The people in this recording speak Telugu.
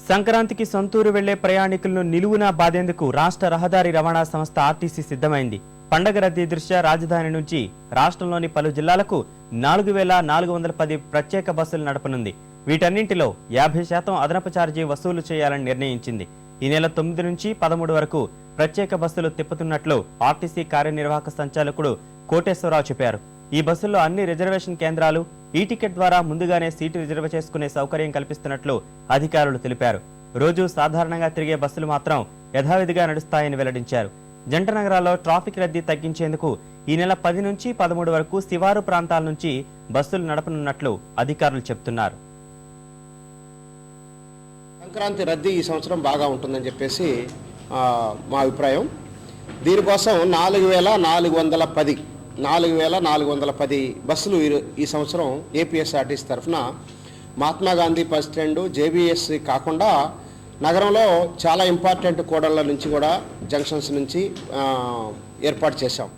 సంక్రాంతికి సొంతూరు వెళ్లే ప్రయాణికులను నిలువునా బాధేందుకు రాష్ట్ర రహదారి రవాణా సంస్థ ఆర్టీసీ సిద్ధమైంది. పండగ రద్దీ దృష్ట్యా రాజధాని నుంచి రాష్ట్రంలోని పలు జిల్లాలకు 4410 ప్రత్యేక బస్సులు నడపనుంది. వీటన్నింటిలో 50% అదనపు ఛార్జీ వసూలు చేయాలని నిర్ణయించింది. ఈ నెల 9 నుంచి 13 వరకు ప్రత్యేక బస్సులు తిప్పుతున్నట్లు ఆర్టీసీ కార్యనిర్వాహక సంచాలకుడు కోటేశ్వరరావు చెప్పారు. ఈ బస్సుల్లో అన్ని రిజర్వేషన్ కేంద్రాలు, ఈ టికెట్ ద్వారా ముందుగానే సీటు రిజర్వ్ చేసుకునే సౌకర్యం కల్పిస్తున్నట్లు అధికారులు తెలిపారు. రోజు సాధారణంగా తిరిగే బస్సులు మాత్రం యథావిధిగా నడుస్తాయని వెల్లడించారు. జంట నగరాల్లో ట్రాఫిక్ రద్దీ తగ్గించేందుకు ఈ నెల 10 నుంచి 13 వరకు శివారు ప్రాంతాల నుంచి బస్సులు నడపనున్నట్లు అధికారులు చెబుతున్నారు. సంక్రాంతి రద్దీ ఈ సంవత్సరం బాగా ఉంటుందని చెప్పేసి మా అభిప్రాయం. దీనికోసం 4410 బస్సులు ఈ సంవత్సరం ఏపీఎస్ఆర్టీసీ తరఫున Mahatma Gandhi bus stand, JBS కాకుండా నగరంలో చాలా ఇంపార్టెంట్ కూడళ్ల నుంచి కూడా జంక్షన్స్ నుంచి ఏర్పాటు చేశాం.